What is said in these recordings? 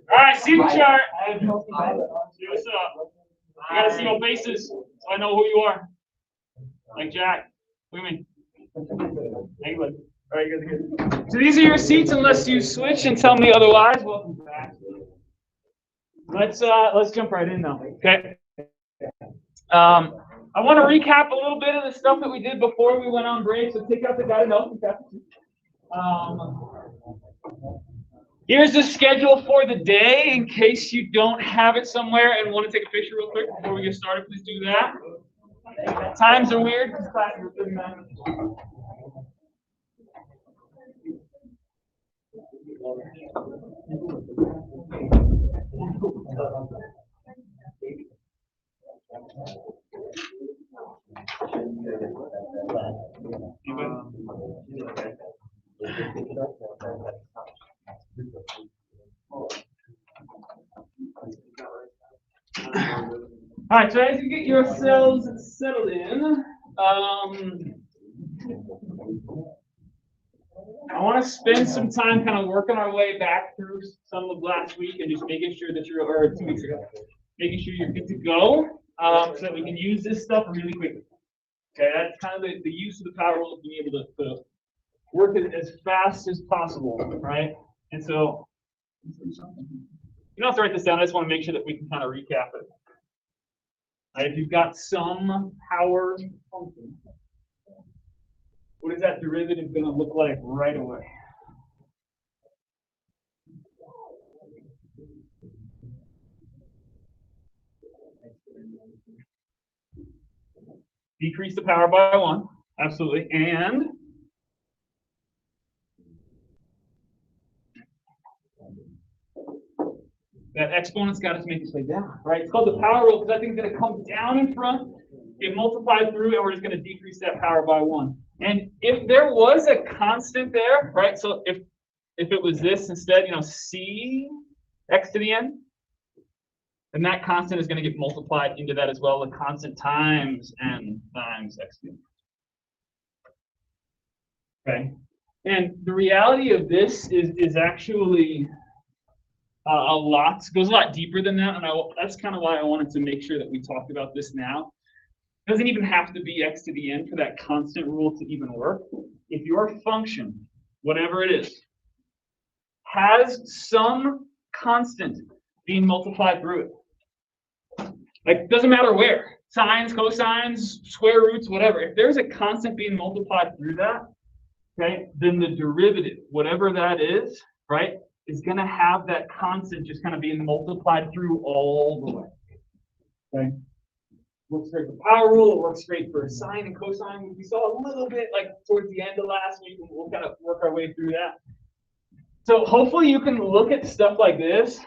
right, see the chart. See what's up. I gotta see your faces so I know who you are. Like Jack. Look at me. Hey, look. All right, you guys are good. So these are your seats unless you switch and tell me otherwise. Welcome back. Let's jump right in now. Okay. I want to recap a little bit of the stuff that we did before we went on break. So take out the guided notes. Here's the schedule for the day in case you don't have it somewhere and want to take a picture real quick before we get started. Please do that. Times are weird because classes are 39 minutes. All right, so as you get yourselves settled in, I want to spend some time kind of working our way back through some of last week and just making sure that you're, or 2 weeks ago, making sure you're good to go so that we can use this stuff really quickly. Okay, that's kind of the use of the power rule, being able to work it as fast as possible, right? And so, you don't have to write this down. I just want to make sure that we can kind of recap it. Right, if you've got some power function, what is that derivative going to look like right away? Decrease the power by 1, absolutely, and that exponent's got to make its way down, right? It's called the power rule because that thing's going to come down in front, get multiplied through, and we're just going to decrease that power by 1. And if there was a constant there, right? So if it was this instead, c x to the n, then that constant is going to get multiplied into that as well. The constant times n times x to the n. Okay. And the reality of this is actually goes a lot deeper than that, and that's kind of why I wanted to make sure that we talked about this now. It doesn't even have to be x to the n for that constant rule to even work. If your function, whatever it is, has some constant being multiplied through it, like doesn't matter where, sines, cosines, square roots, whatever. If there's a constant being multiplied through that, okay, then the derivative, whatever that is, right, is going to have that constant just kind of being multiplied through all the way. Okay? Works great for power rule. It works great for sine and cosine. We saw a little bit like towards the end of last week, and we'll kind of work our way through that. So hopefully you can look at stuff like this.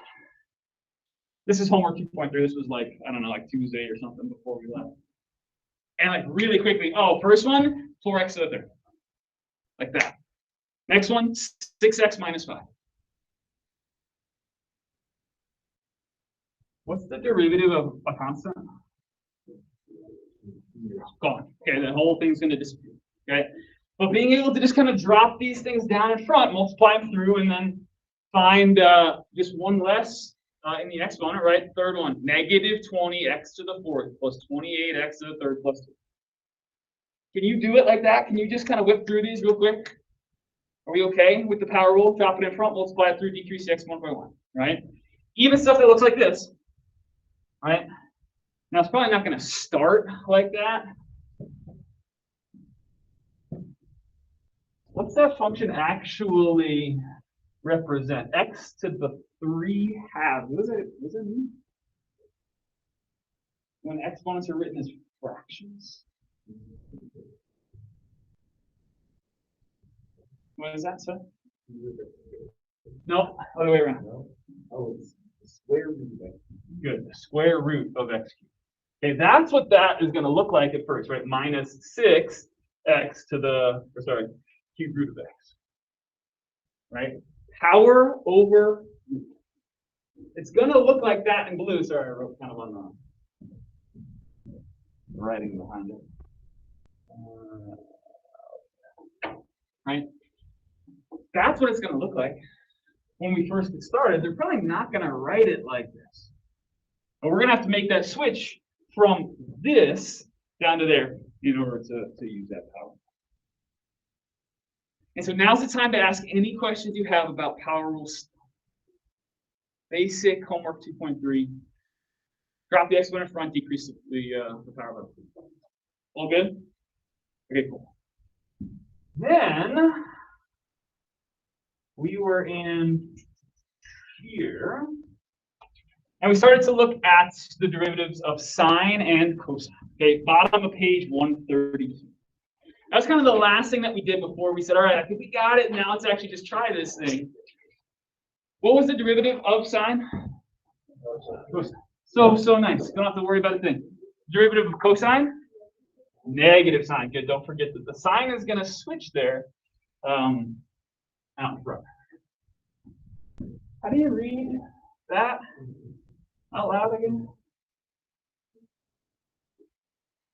This is homework 2.3. This was like, I don't know, like Tuesday or something before we left. And like really quickly, first one, 4x to the third. Like that. Next one, 6x minus 5. What's the derivative of a constant? Gone. Okay, the whole thing's going to disappear. Okay, but being able to just kind of drop these things down in front, multiply them through, and then find just one less in the exponent, right? Third one, negative 20x to the fourth plus 28x to the third plus 2. Can you do it like that? Can you just kind of whip through these real quick? Are we okay with the power rule? Drop it in front, multiply it through, decrease the exponent by 1, right? Even stuff that looks like this, right? Now, it's probably not going to start like that. What's that function actually represent? X to the 3 halves. What does it mean? When exponents are written as fractions. What does that say? No, other way around. Oh, it's the square root of x. Good, the square root of x cubed. Okay, that's what that is going to look like at first, right? Minus 6x to the, cube root of x. Right? Power over root. It's going to look like that in blue. Sorry, I wrote kind of on the writing behind it. Right? That's what it's going to look like when we first get started. They're probably not going to write it like this. But we're going to have to make that switch from this down to there in order to use that power. And so now's the time to ask any questions you have about power rules. Basic homework 2.3. Drop the exponent in front, decrease the power level. All good? Okay, cool. Then we were in here, and we started to look at the derivatives of sine and cosine. Okay, bottom of page 132. That was kind of the last thing that we did before we said, all right, I think we got it. Now let's actually just try this thing. What was the derivative of sine? Cosine. So nice. Don't have to worry about a thing. Derivative of cosine? Negative sine. Good. Don't forget that the sign is going to switch there out in front. How do you read that out loud again?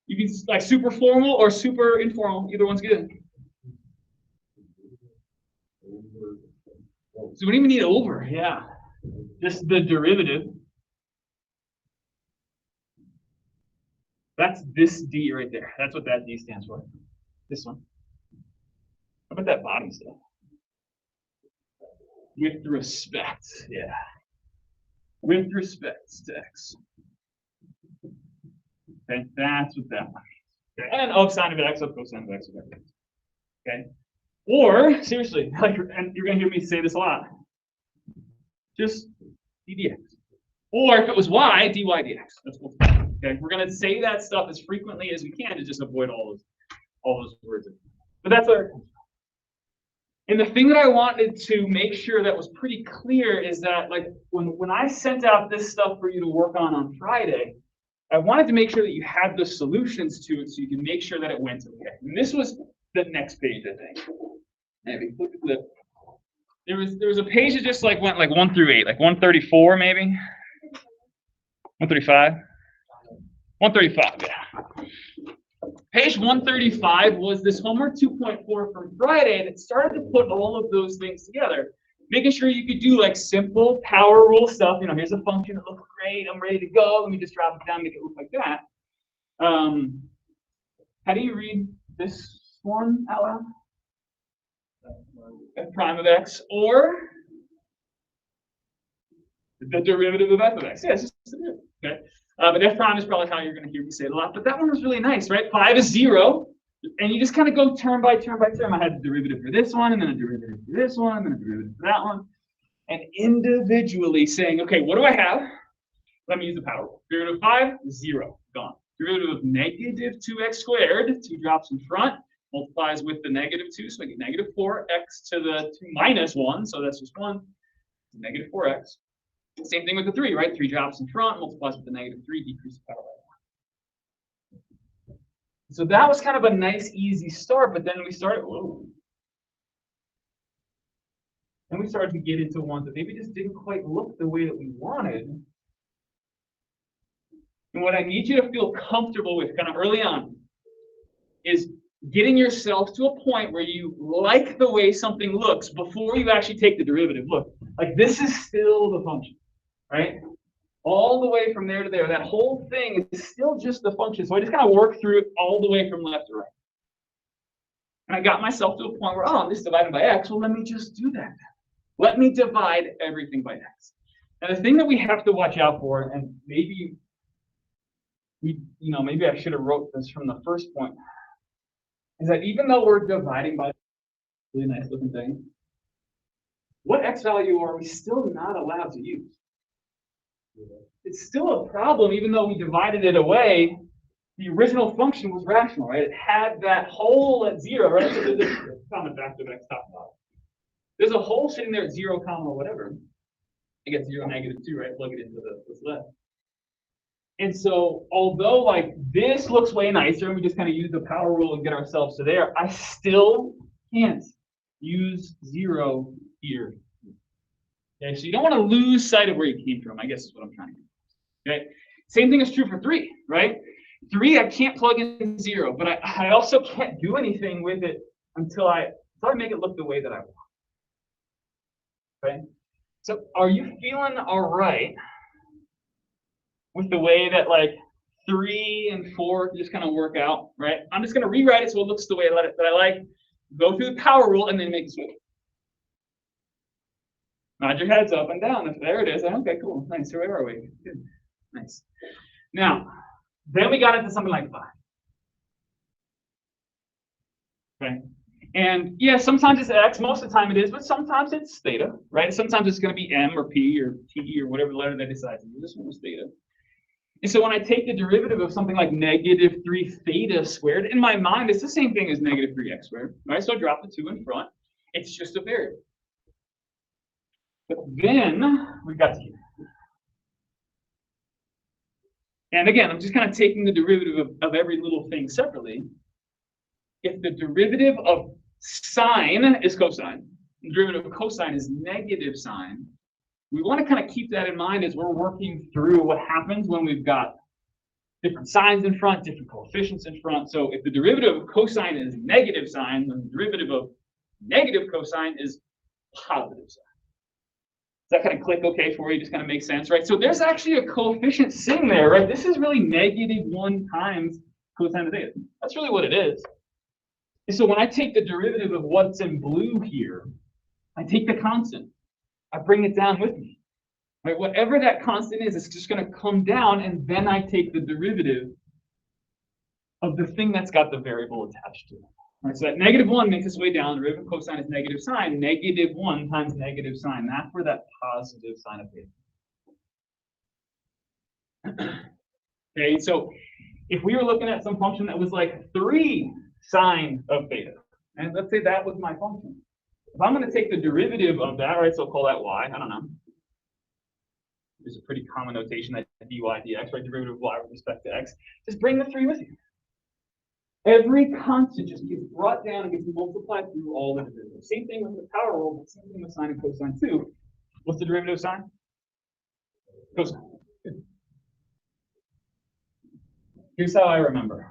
You can like super formal or super informal. Either one's good. So we don't even need over. Yeah. Just the derivative. That's this D right there. That's what that D stands for. This one. How about that bottom stuff? With respect. Yeah. With respect to X. Okay, that's what that one means. Okay. And of sine of X, of cosine of X, of X. Okay. Or, seriously, like, and you're going to hear me say this a lot. Just d dx. Or if it was y, dy dx. That's cool. Okay, we're going to say that stuff as frequently as we can to just avoid all those words. But that's our. And the thing that I wanted to make sure that was pretty clear is that, like, when I sent out this stuff for you to work on Friday, I wanted to make sure that you had the solutions to it so you can make sure that it went okay. And this was the next page, I think. Maybe look at the. There was a page that just like went like 1 through 8, like 134 maybe, 135, 135. Yeah. Page 135 was this homework 2.4 from Friday that started to put all of those things together, making sure you could do like simple power rule stuff. You know, here's a function that looks great. I'm ready to go. Let me just drop it down, make it look like that. How do you read this one out loud? F prime of X, or the derivative of f of X. Yeah, it's just a derivative. Okay. But f prime is probably how you're going to hear me say it a lot. But that one was really nice, right? 5 is 0. And you just kind of go term by term by term. I had the derivative for this one, and then a derivative for this one, and then a derivative for that one. And individually saying, okay, what do I have? Let me use the power rule. Derivative of 5, 0. Gone. Derivative of negative 2x squared, 2 drops in front, multiplies with the negative 2, so I get negative 4x to the 2 minus 1, so that's just 1, negative 4x. Same thing with the 3, right? 3 drops in front, multiplies with the negative 3, decrease the power by 1. So that was kind of a nice, easy start, but then we started, whoa. Then we started to get into ones that maybe just didn't quite look the way that we wanted. And what I need you to feel comfortable with kind of early on is getting yourself to a point where you like the way something looks before you actually take the derivative. Look, like this is still the function, right? All the way from there to there. That whole thing is still just the function. So I just kind of work through it all the way from left to right. And I got myself to a point where, oh, I'm just divided by x. Well, let me just do that. Let me divide everything by x. And the thing that we have to watch out for, and maybe maybe I should have wrote this from the first point, is that even though we're dividing by a really nice looking thing, what x value are we still not allowed to use? It's still a problem, even though we divided it away. The original function was rational, right? It had that hole at 0, right? So there's a common factor of x top and bottom. There's a hole sitting there at 0, comma, whatever. I get 0, negative 2, right? Plug it into this left. And so, although like this looks way nicer, and we just kind of use the power rule and get ourselves to there, I still can't use 0 here. Okay, so you don't want to lose sight of where you came from, I guess is what I'm trying to do. Okay, same thing is true for 3, right? 3, I can't plug in 0, but I also can't do anything with it until I make it look the way that I want. Okay? So are you feeling all right with the way that like 3 and 4 just kind of work out, right? I'm just going to rewrite it so it looks the way that I like. Go through the power rule and then make a switch. Nod your heads up and down. There it is. Okay, cool. Nice. So where are we? Good. Nice. Now, then we got into something like 5. Okay. And yeah, sometimes it's x, most of the time it is, but sometimes it's theta, right? Sometimes it's going to be m or p or t or whatever letter they decide to use. This one was theta. And so when I take the derivative of something like -3 theta squared, in my mind, it's the same thing as -3x squared, right? So I drop the 2 in front. It's just a variable. But then we got to here. And again, I'm just kind of taking the derivative of every little thing separately. If the derivative of sine is cosine, the derivative of cosine is negative sine, we want to kind of keep that in mind as we're working through what happens when we've got different signs in front, different coefficients in front. So if the derivative of cosine is negative sine, then the derivative of negative cosine is positive sine. Does that kind of click okay for you? Just kind of makes sense, right? So there's actually a coefficient sitting there, right? This is really -1 times cosine of theta. That's really what it is. And so when I take the derivative of what's in blue here, I take the constant. I bring it down with me. Right? Whatever that constant is, it's just going to come down, and then I take the derivative of the thing that's got the variable attached to it. Right? So that -1 makes its way down. The derivative of cosine is negative sine. -1 times negative sine. That's where that positive sine of theta. Okay, so if we were looking at some function that was like 3 sine of theta, and let's say that was my function. If I'm going to take the derivative of that, right, so call that y, I don't know. There's a pretty common notation that dy dx, right, derivative of y with respect to x. Just bring the 3 with you. Every constant just gets brought down and gets multiplied through all the derivatives. Same thing with the power rule, but same thing with sine and cosine too. What's the derivative of sine? Cosine. Here's how I remember.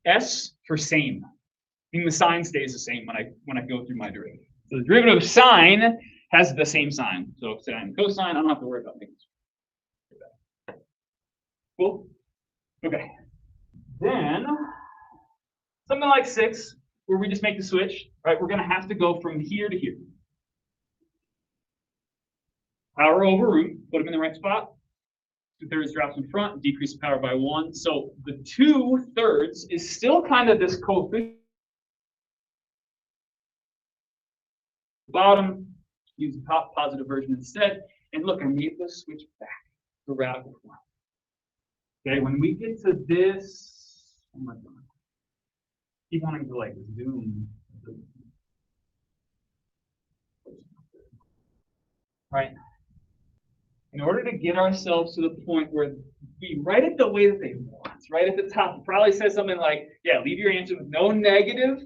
S for same. Meaning the sign stays the same when I go through my derivative. So the derivative of sine has the same sign. So if sine and cosine, I don't have to worry about making this. Cool? Okay. Then something like 6, where we just make the switch, right? We're going to have to go from here to here. Power over root, put them in the right spot. 2/3 drops in front, decrease the power by 1. So the 2/3 is still kind of this coefficient. Bottom, use the top positive version instead. And look, I made the switch back to radical form. Okay, when we get to this, oh my God, keep wanting to like zoom. Right? In order to get ourselves to the point where we write it the way that they want, right at the top, it probably says something like, yeah, leave your answer with no negative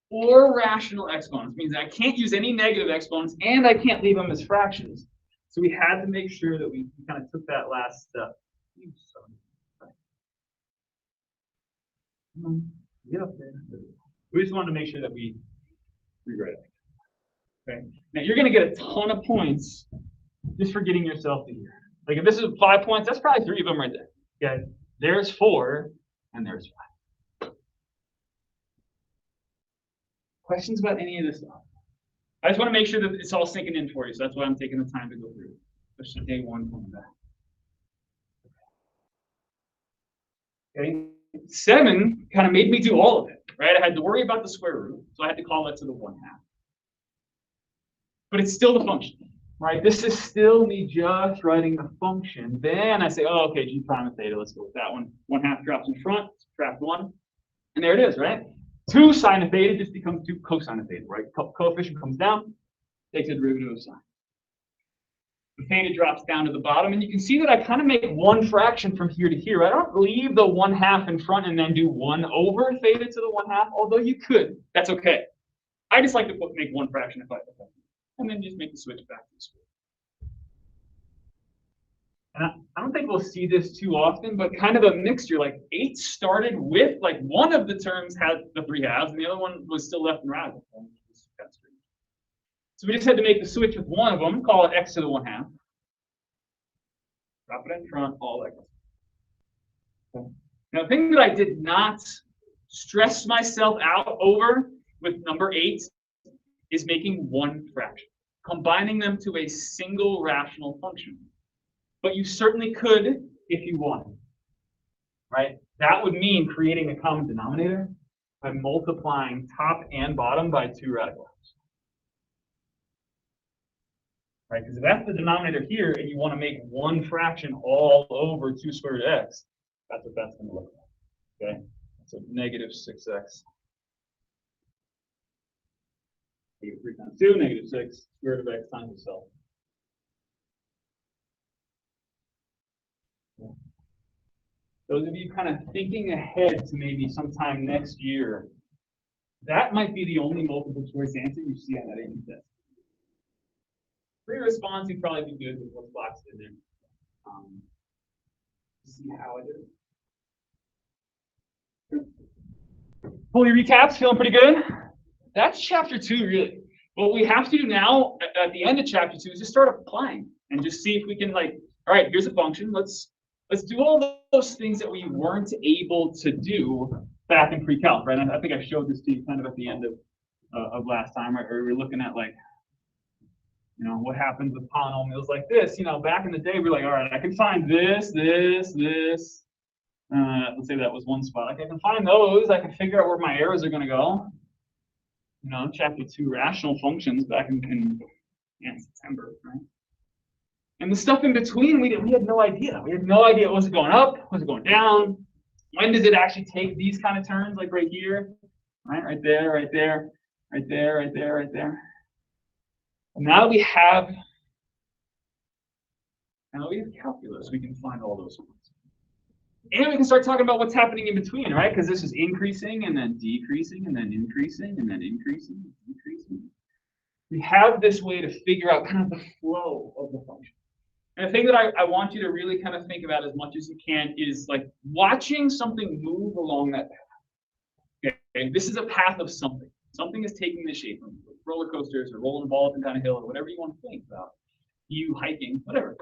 or rational exponents. It means I can't use any negative exponents and I can't leave them as fractions. So we had to make sure that we kind of took that last step. Get up there. We just wanted to make sure that we rewrite it. Okay. Now you're going to get a ton of points just for getting yourself to here. Like if this is 5 points, that's probably 3 of them right there. Okay. There's 4 and there's 5. Questions about any of this stuff? I just want to make sure that it's all sinking in for you. So that's why I'm taking the time to go through it. Especially day 1 coming back. Okay. 7 kind of made me do all of it, right? I had to worry about the square root, so I had to call that to the 1/2. But it's still the function, right? This is still me just writing the function. Then I say, oh, okay, g prime of theta, let's go with that one. 1/2 drops in front, subtract 1. And there it is, right? 2 sine of theta just becomes 2 cosine of theta, right? Coefficient comes down, takes the derivative of sine. The theta drops down to the bottom, and you can see that I kind of make one fraction from here to here. I don't leave the 1/2 in front and then do 1 over theta to the 1/2, although you could. That's okay. I just like to make one fraction if I can, and then just make the switch back to the square. And I don't think we'll see this too often, but kind of a mixture. Like 8 started with, like, one of the terms had the 3 halves, and the other one was still left in radical form. So we just had to make the switch with one of them, call it x to the 1/2. Drop it in front, all x. Okay. Now, the thing that I did not stress myself out over with number 8 is making one fraction, combining them to a single rational function. But you certainly could if you wanted, right? That would mean creating a common denominator by multiplying top and bottom by 2 radical halves. Right? Because if that's the denominator here and you want to make one fraction all over 2 square root of x, that's what that's going to look like. Okay? So negative 6x. Negative 3 times 2, negative 6, square root of x times itself. Those of you kind of thinking ahead to maybe sometime next year, that might be the only multiple choice answer you see on that AP test. For your response, you'd probably be good with what's boxed in there. See how I did. Pull your recaps, feeling pretty good? That's chapter 2, really. What we have to do now at the end of chapter 2 is just start applying and just see if we can, like, all right, here's a function. Let's do all those things that we weren't able to do back in pre-calc, right? I think I showed this to you kind of at the end of last time, right? Where we were looking at, like, you know, what happens with polynomials like this. You know, back in the day, we're like, all right, I can find this. Let's say that was one spot. I can find those. I can figure out where my arrows are going to go. You know, chapter 2, rational functions back in September, right? And the stuff in between, we had no idea. We had no idea. Was it going up? Was it going down? When does it actually take these kind of turns, like right here? Right there, right there, right there, right there, right there. And now we have calculus. We can find all those ones. And we can start talking about what's happening in between, right? Because this is increasing and then decreasing and then increasing and then increasing and decreasing. We have this way to figure out kind of the flow of the function. And the thing that I want you to really kind of think about as much as you can is, like, watching something move along that path. Okay, this is a path of something. Something is taking the shape of roller coasters or rolling balls down a hill or whatever you want to think about. You hiking, whatever.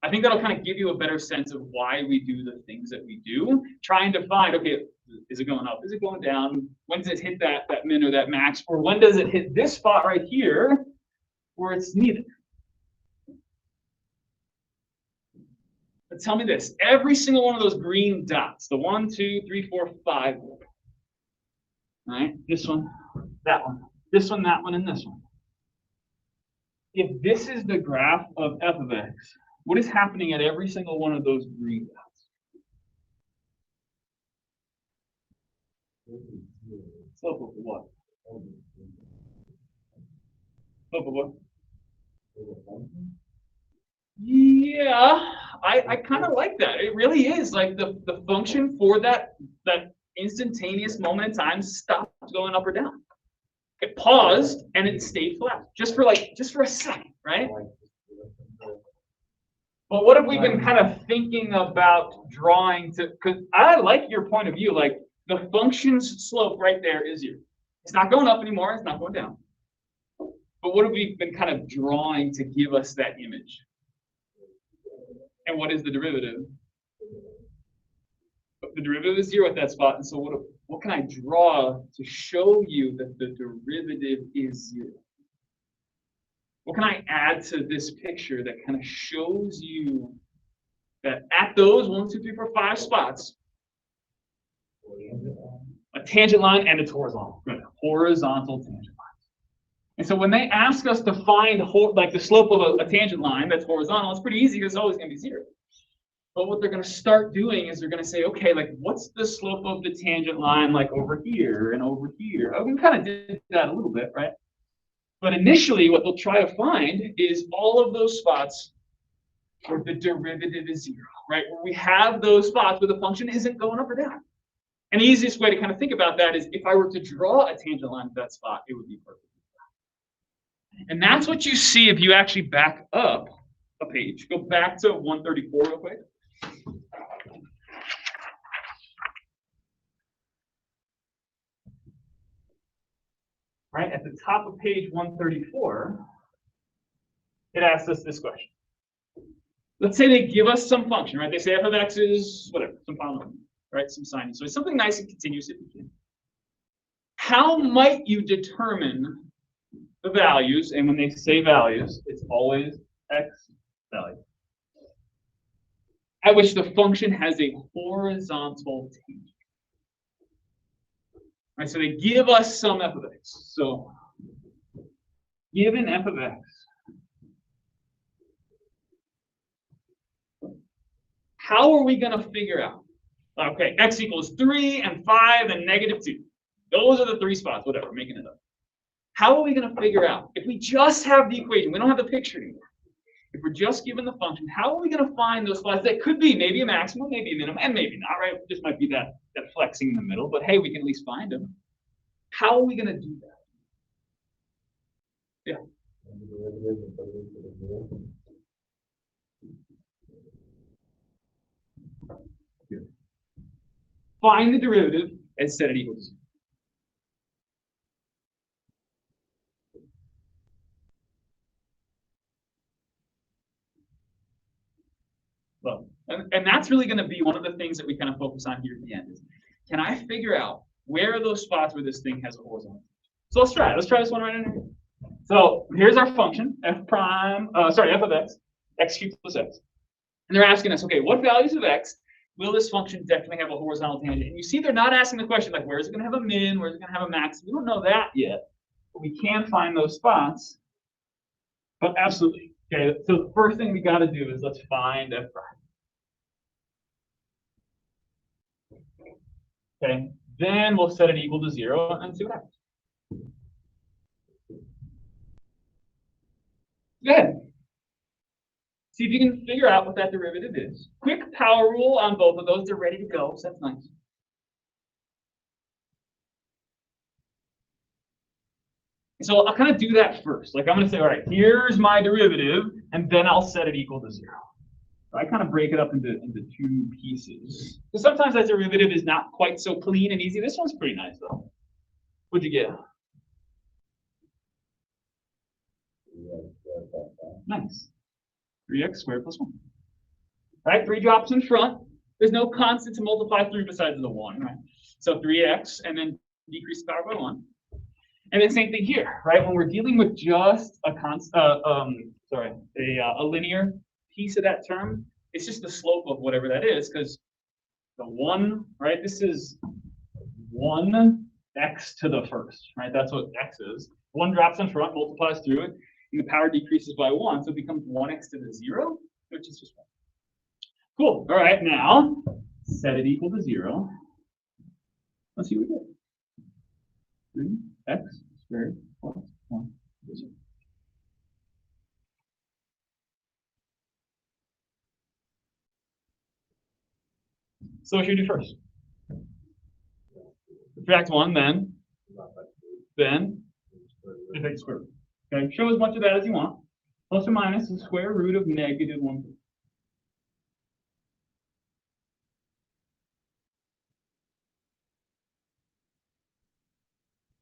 I think that'll kind of give you a better sense of why we do the things that we do, trying to find, okay, is it going up? Is it going down? When does it hit that min or that max? Or when does it hit this spot right here where it's needed? But tell me this, every single one of those green dots, the 1, 2, 3, 4, 5, right? This one, that one, this one, that one, and this one. If this is the graph of f of x, what is happening at every single one of those green dots? Slope of what? Slope of what? Yeah, I kind of like that. It really is like the function for that instantaneous moment in time stopped going up or down. It paused and it stayed flat just for a second, right? But what have we been kind of thinking about drawing to? Because I like your point of view. Like, the function's slope right there is 0. It's not going up anymore. It's not going down. But what have we been kind of drawing to give us that image? And what is the derivative? The derivative is 0 at that spot. And so what can I draw to show you that the derivative is 0? What can I add to this picture that kind of shows you that at those 1, 2, 3, 4, 5 spots, a tangent line and it's horizontal. Good. Horizontal tangent lines. And so when they ask us to find like the slope of a tangent line that's horizontal, it's pretty easy because it's always going to be 0. But what they're going to start doing is they're going to say, okay, like, what's the slope of the tangent line like over here and over here? Oh, we kind of did that a little bit, right? But initially, what they'll try to find is all of those spots where the derivative is 0, right? Where we have those spots where the function isn't going up or down. And the easiest way to kind of think about that is if I were to draw a tangent line to that spot, it would be perfectly flat. And that's what you see if you actually back up a page. Go back to 134 real quick. Right, at the top of page 134, it asks us this question. Let's say they give us some function, right? They say f of x is whatever, some polynomial, right? Some sine. So it's something nice and continuous if you can. How might you determine the values? And when they say values, it's always x value, at which the function has a horizontal tangent. Right, so they give us some f of x. So given f of x, how are we going to figure out? Okay, x equals 3 and 5 and -2. Those are the three spots, whatever, making it up. How are we going to figure out? If we just have the equation, we don't have the picture anymore. If we're just given the function, how are we going to find those spots that could be maybe a maximum, maybe a minimum, and maybe not, right? This might be that flexing in the middle, but hey, we can at least find them. How are we going to do that? Yeah. Find the derivative and set it equal to 0. Well, and that's really going to be one of the things that we kind of focus on here at the end is, can I figure out where are those spots where this thing has a horizontal? So let's try it. Let's try this one right in here. So here's our function, f of x cubed plus x. And they're asking us, okay, what values of x will this function definitely have a horizontal tangent? And you see they're not asking the question like, where is it going to have a min? Where is it going to have a max? We don't know that yet, but we can find those spots. But absolutely. Okay, so the first thing we got to do is let's find f prime. Okay, then we'll set it equal to 0 and see what happens. Go ahead. See if you can figure out what that derivative is. Quick power rule on both of those. They're ready to go, so that's nice. So I'll kind of do that first. Like I'm going to say, all right, here's my derivative, and then I'll set it equal to 0. So I kind of break it up into two pieces. Because sometimes that derivative is not quite so clean and easy. This one's pretty nice, though. What'd you get? Nice. 3x squared plus 1. Right? 3 drops in front. There's no constant to multiply through besides the 1, right? So 3x, and then decrease the power by 1. And then same thing here, right? When we're dealing with just a linear piece of that term, it's just the slope of whatever that is, because the 1, right? This is 1x to the first, right? That's what x is. 1 drops in front, multiplies through it, and the power decreases by 1, so it becomes 1x to the 0, which is just 1. Cool. All right, now set it equal to 0. Let's see what we get. 3x squared plus 1 is 0. So what should we do first? Subtract 1, then just take square root. Okay, show as much of that as you want. Plus or minus the square root of negative 1.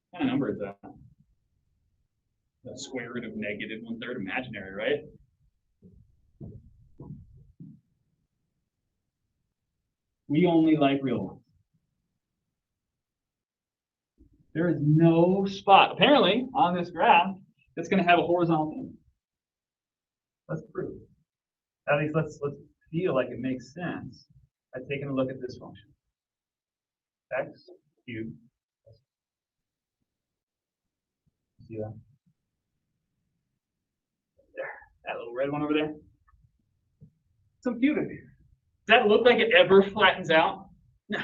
What kind of number is that? The square root of negative 1/3 imaginary, right? We only like real ones. There is no spot, apparently, on this graph that's going to have a horizontal tangent. Let's prove. At least let's feel like it makes sense by taking a look at this function. X cubed. See that? There, that little red one over there. So cute. Does that look like it ever flattens out? No.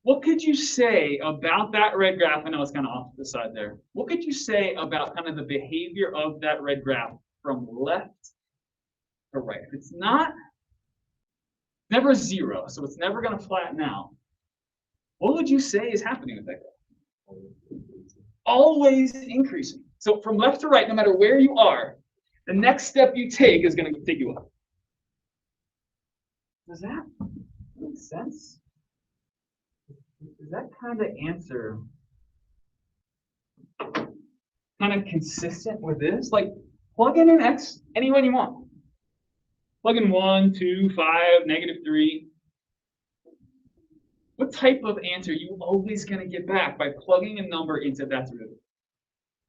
What could you say about that red graph? I know it's kind of off to the side there. What could you say about kind of the behavior of that red graph from left to right? If it's not, never 0, so it's never going to flatten out. What would you say is happening with that graph? Always increasing. So from left to right, no matter where you are, the next step you take is going to take you up. Does that make sense? Is that kind of answer kind of consistent with this? Like, plug in an x anyone you want. Plug in 1, 2, 5, -3. What type of answer are you always going to get back by plugging a number into that derivative?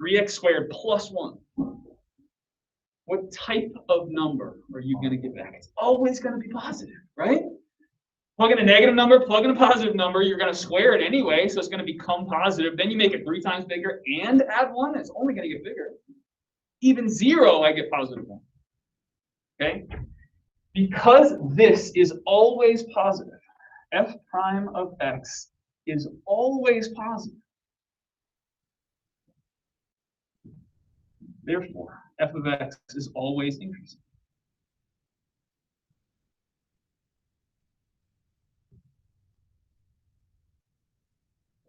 3x squared plus 1. What type of number are you going to get back? It's always going to be positive, right? Plug in a negative number, plug in a positive number, you're going to square it anyway, so it's going to become positive. Then you make it 3 times bigger and add 1, it's only going to get bigger. Even 0, I get positive 1. Okay? Because this is always positive, f prime of x is always positive. Therefore, f of x is always increasing.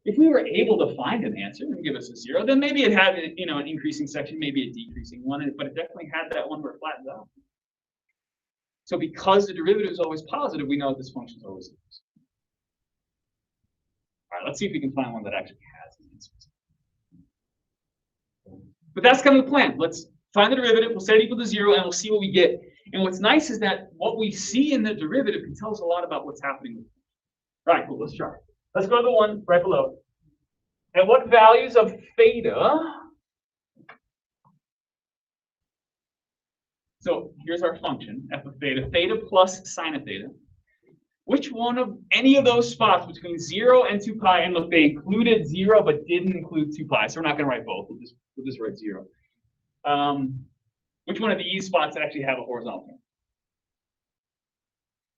If we were able to find an answer and give us a 0, then maybe it had, an increasing section, maybe a decreasing one, but it definitely had that one where it flattens out. So because the derivative is always positive, we know that this function is always increasing. All right, let's see if we can find one that actually has an answer. But that's kind of the plan. Let's find the derivative, we'll set it equal to 0, and we'll see what we get. And what's nice is that what we see in the derivative can tell us a lot about what's happening. All right, cool, let's try. Let's go to the one right below it. And what values of theta? So here's our function, f of theta, theta plus sine of theta. Which one of any of those spots between 0 and 2 pi, and look, they included 0 but didn't include 2 pi, so we're not going to write both. We'll just write 0. Which one of these spots actually have a horizontal plane?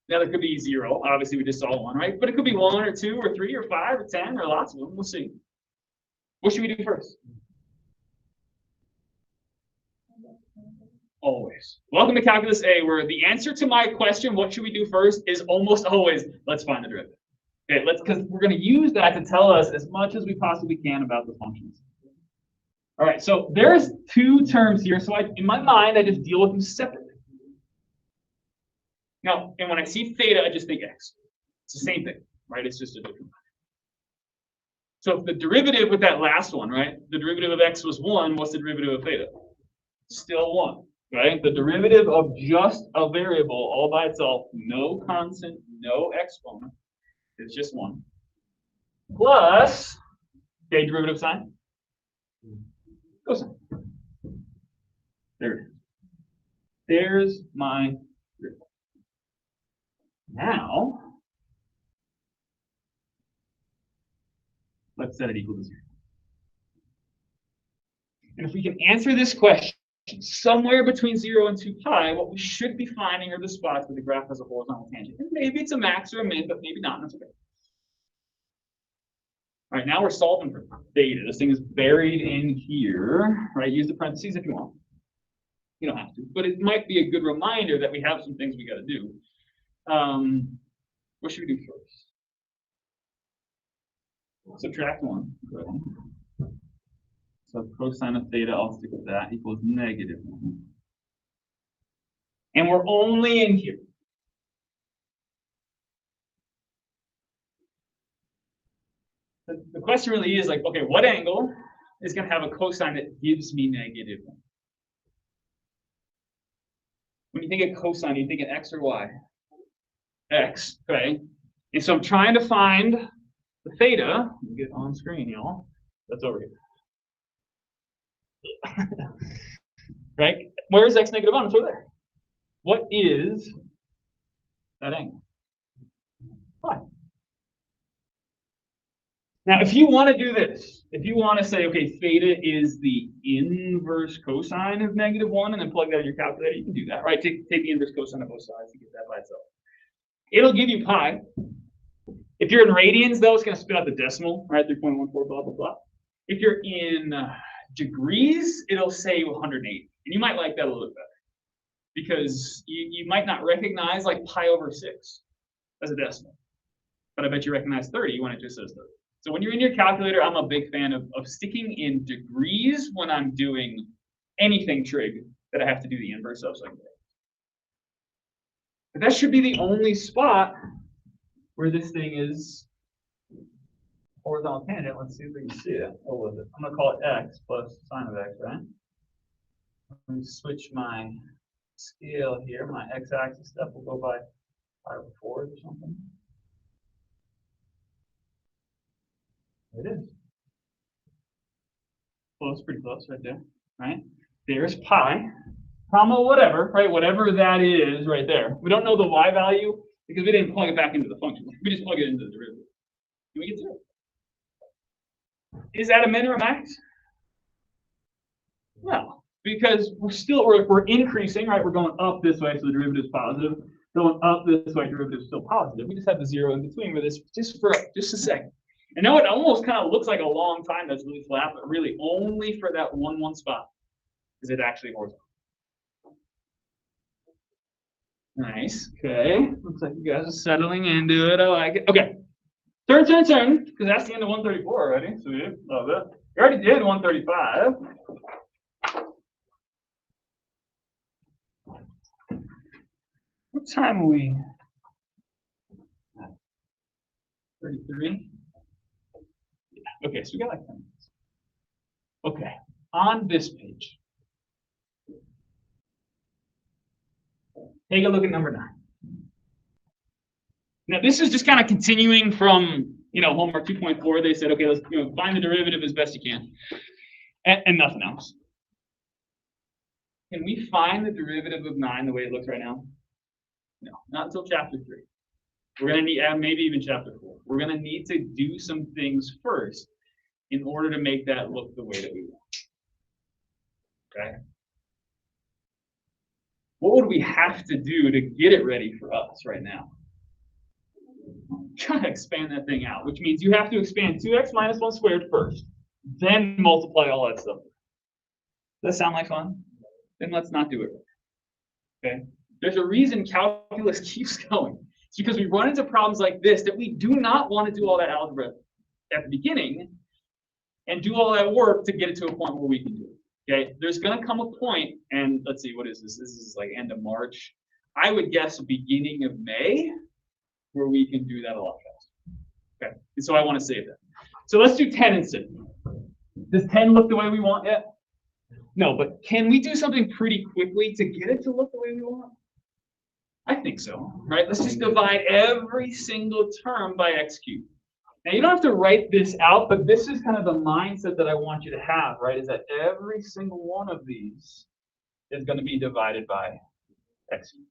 Now, there could be 0. Obviously, we just saw 1, right? But it could be 1 or 2 or 3 or 5 or 10 or lots of them. We'll see. What should we do first? Always. Welcome to Calculus A, where the answer to my question, what should we do first, is almost always, let's find the derivative. Okay, because we're going to use that to tell us as much as we possibly can about the functions. All right, so there's 2 terms here. So in my mind, I just deal with them separately. Now, and when I see theta, I just think x. It's the same thing, right? It's just a different one. So if the derivative with that last one, right? The derivative of x was 1, what's the derivative of theta? Still 1, right? The derivative of just a variable all by itself, no constant, no exponent, is just 1. Plus, okay, derivative sign? Cosine. There it is. There's my derivative. Now, let's set it equal to 0. And if we can answer this question somewhere between 0 and 2 pi, what we should be finding are the spots where the graph has a horizontal tangent. And maybe it's a max or a min, but maybe not. That's okay. All right, now we're solving for theta. This thing is buried in here, right? Use the parentheses if you want. You don't have to, but it might be a good reminder that we have some things we got to do. What should we do first? Subtract 1. Good. So cosine of theta, I'll stick with that, equals -1. And we're only in here. The question really is like, okay, what angle is going to have a cosine that gives me -1? When you think of cosine, you think of x or y? X, okay. And so I'm trying to find the theta. Let me get it on screen, y'all. That's over here. Right? Where is x -1? It's over there. What is that angle? Pi. Now, if you want to do this, if you want to say, okay, theta is the inverse cosine of -1, and then plug that in your calculator, you can do that, right? Take the inverse cosine of both sides to get that by itself. It'll give you pi. If you're in radians, though, it's going to spit out the decimal, right? 3.14, blah, blah, blah. If you're in degrees, it'll say 180. And you might like that a little bit better, because you might not recognize like pi over 6 as a decimal. But I bet you recognize 30 when it just says 30. So when you're in your calculator, I'm a big fan of sticking in degrees when I'm doing anything trig, that I have to do the inverse of. So I can but that should be the only spot where this thing is horizontal tangent. Let's see if we can see it. What was it? I'm going to call it x plus sine of x, right? Let me switch my scale here. My x-axis stuff will go by 5/4 or something. There it is. Close, pretty close right there, right? There's pi, comma, whatever, right? Whatever that is right there. We don't know the y value because we didn't plug it back into the function. We just plug it into the derivative. Do we get 0? Is that a min or a max? No, because we're increasing, right? We're going up this way, so the derivative is positive. Going up this way, derivative is still positive. We just have the 0 in between with this just a second. And now it almost kind of looks like a long time that's really flat, but really only for that one spot is it actually horizontal. Nice. Okay. Looks like you guys are settling into it. I like it. Okay. Turn, because that's the end of 134 already. Sweet. Love it. You already did 135. What time are we? 33. Yeah. Okay, so we got like 10 minutes. Okay, on this page, take a look at number 9. Now this is just kind of continuing from homework 2.4. They said, okay, let's find the derivative as best you can, and nothing else. Can we find the derivative of 9 the way it looks right now? No, not until chapter 3. We're going to need, maybe even chapter 4. We're going to need to do some things first in order to make that look the way that we want. Okay? What would we have to do to get it ready for us right now? Try to expand that thing out, which means you have to expand 2x minus 1 squared first, then multiply all that stuff. Does that sound like fun? Then let's not do it. Okay? There's a reason calculus keeps going. It's because we run into problems like this that we do not want to do all that algebra at the beginning and do all that work to get it to a point where we can do it. Okay? There's going to come a point, and let's see, what is this? This is like end of March. I would guess beginning of May, where we can do that a lot faster. Okay, and so I want to save that. So let's do 10 instead. Does 10 look the way we want yet? No, but can we do something pretty quickly to get it to look the way we want? I think so, right? Let's just divide every single term by x cubed. Now, you don't have to write this out, but this is kind of the mindset that I want you to have, right? Is that every single one of these is going to be divided by x cubed.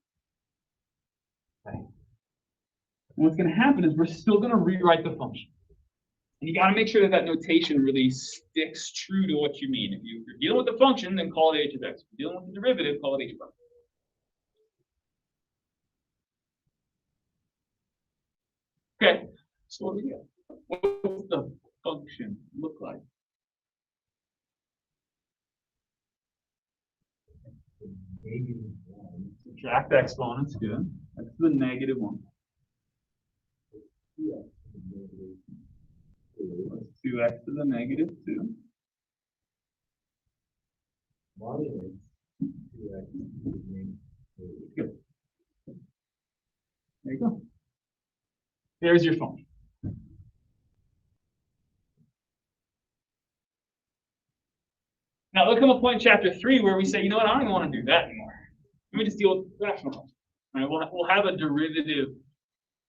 Okay. And what's going to happen is we're still going to rewrite the function. And you got to make sure that that notation really sticks true to what you mean. If you're dealing with the function, then call it h of x. If you're dealing with the derivative, call it h of x. Okay, so what do we get? What's the function look like? Subtract the exponents, good. That's the negative 1. That's 2x to the negative 2. Good. There you go. There's your function. Now, there'll come a point in chapter 3 where we say, you know what, I don't even want to do that anymore. Let me just deal with rational ones. Right? We'll have a derivative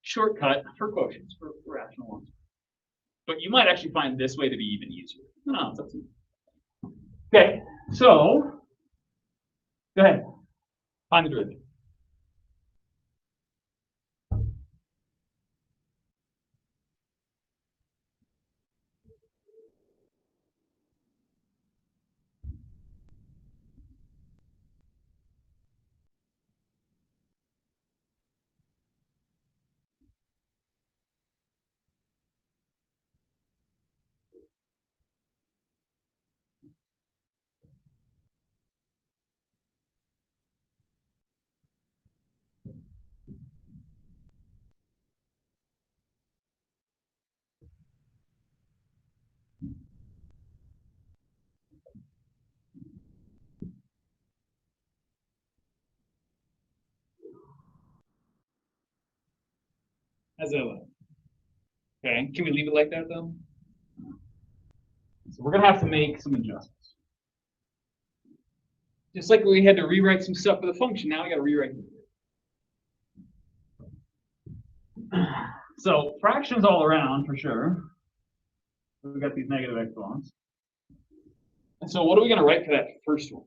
shortcut for quotients, for rational ones. But you might actually find this way to be even easier. No, it's up to you. Okay, so go ahead. Find the derivative. How's that look? Okay, can we leave it like that though? So we're gonna have to make some adjustments. Just like we had to rewrite some stuff for the function, now we gotta rewrite it. So fractions all around for sure. We've got these negative exponents. And so what are we gonna write for that first one?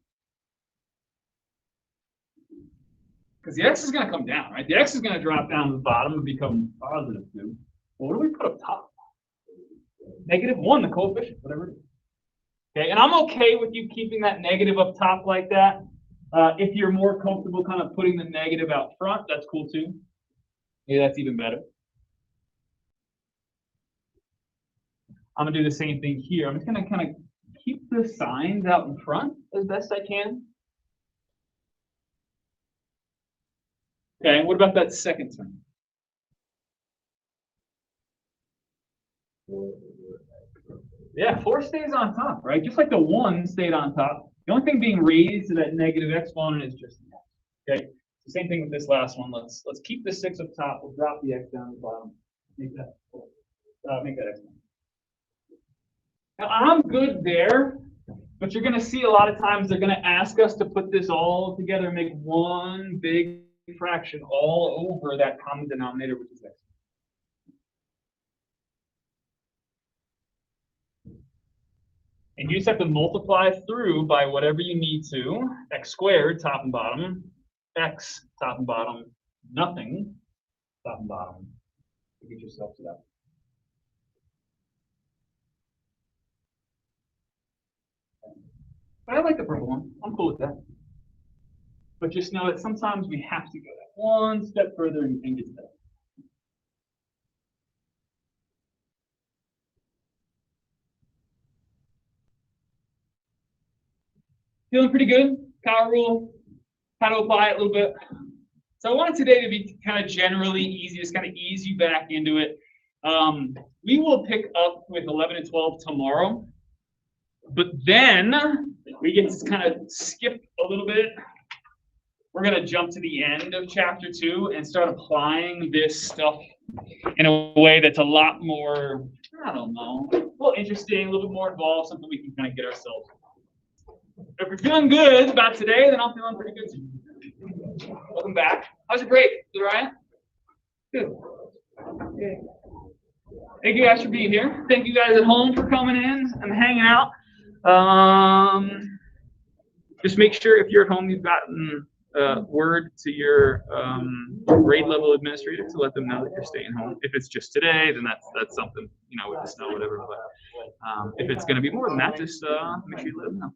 Because the x is gonna come down, right? The x is gonna drop down to the bottom and become positive 2. Well, what do we put up top? -1, the coefficient, whatever it is. Okay, and I'm okay with you keeping that negative up top like that. If you're more comfortable kind of putting the negative out front, that's cool too. Yeah, that's even better. I'm gonna do the same thing here. I'm just gonna kind of keep the signs out in front as best I can. Okay, what about that second term? Yeah, 4 stays on top, right? Just like the 1 stayed on top. The only thing being raised to that negative exponent is just the x. Okay, the same thing with this last one. Let's keep the 6 up top. We'll drop the x down to the bottom. Make that exponent. Now I'm good there, but you're going to see a lot of times they're going to ask us to put this all together and make one big fraction all over that common denominator, which is x. And you just have to multiply through by whatever you need to. X squared, top and bottom. X, top and bottom. Nothing, top and bottom. To get yourself to that. But I like the purple one. I'm cool with that. But just know that sometimes we have to go that one step further and get to that. Feeling pretty good? Power rule, how to apply it a little bit. So I wanted today to be kind of generally easy, just kind of ease you back into it. We will pick up with 11 and 12 tomorrow. But then we get to kind of skip a little bit. We're going to jump to the end of chapter 2 and start applying this stuff in a way that's a lot more, I don't know, a little interesting, a little bit more involved, something we can kind of get ourselves. If you're feeling good about today, then I'm feeling pretty good too. Welcome back. How's your break? Is it all right? Good. Okay. Thank you guys for being here. Thank you guys at home for coming in and hanging out. Just make sure if you're at home, you've gotten word to your grade level administrator to let them know that you're staying home. If it's just today, then that's something, with the snow, whatever. But if it's going to be more than that, just make sure you let them know.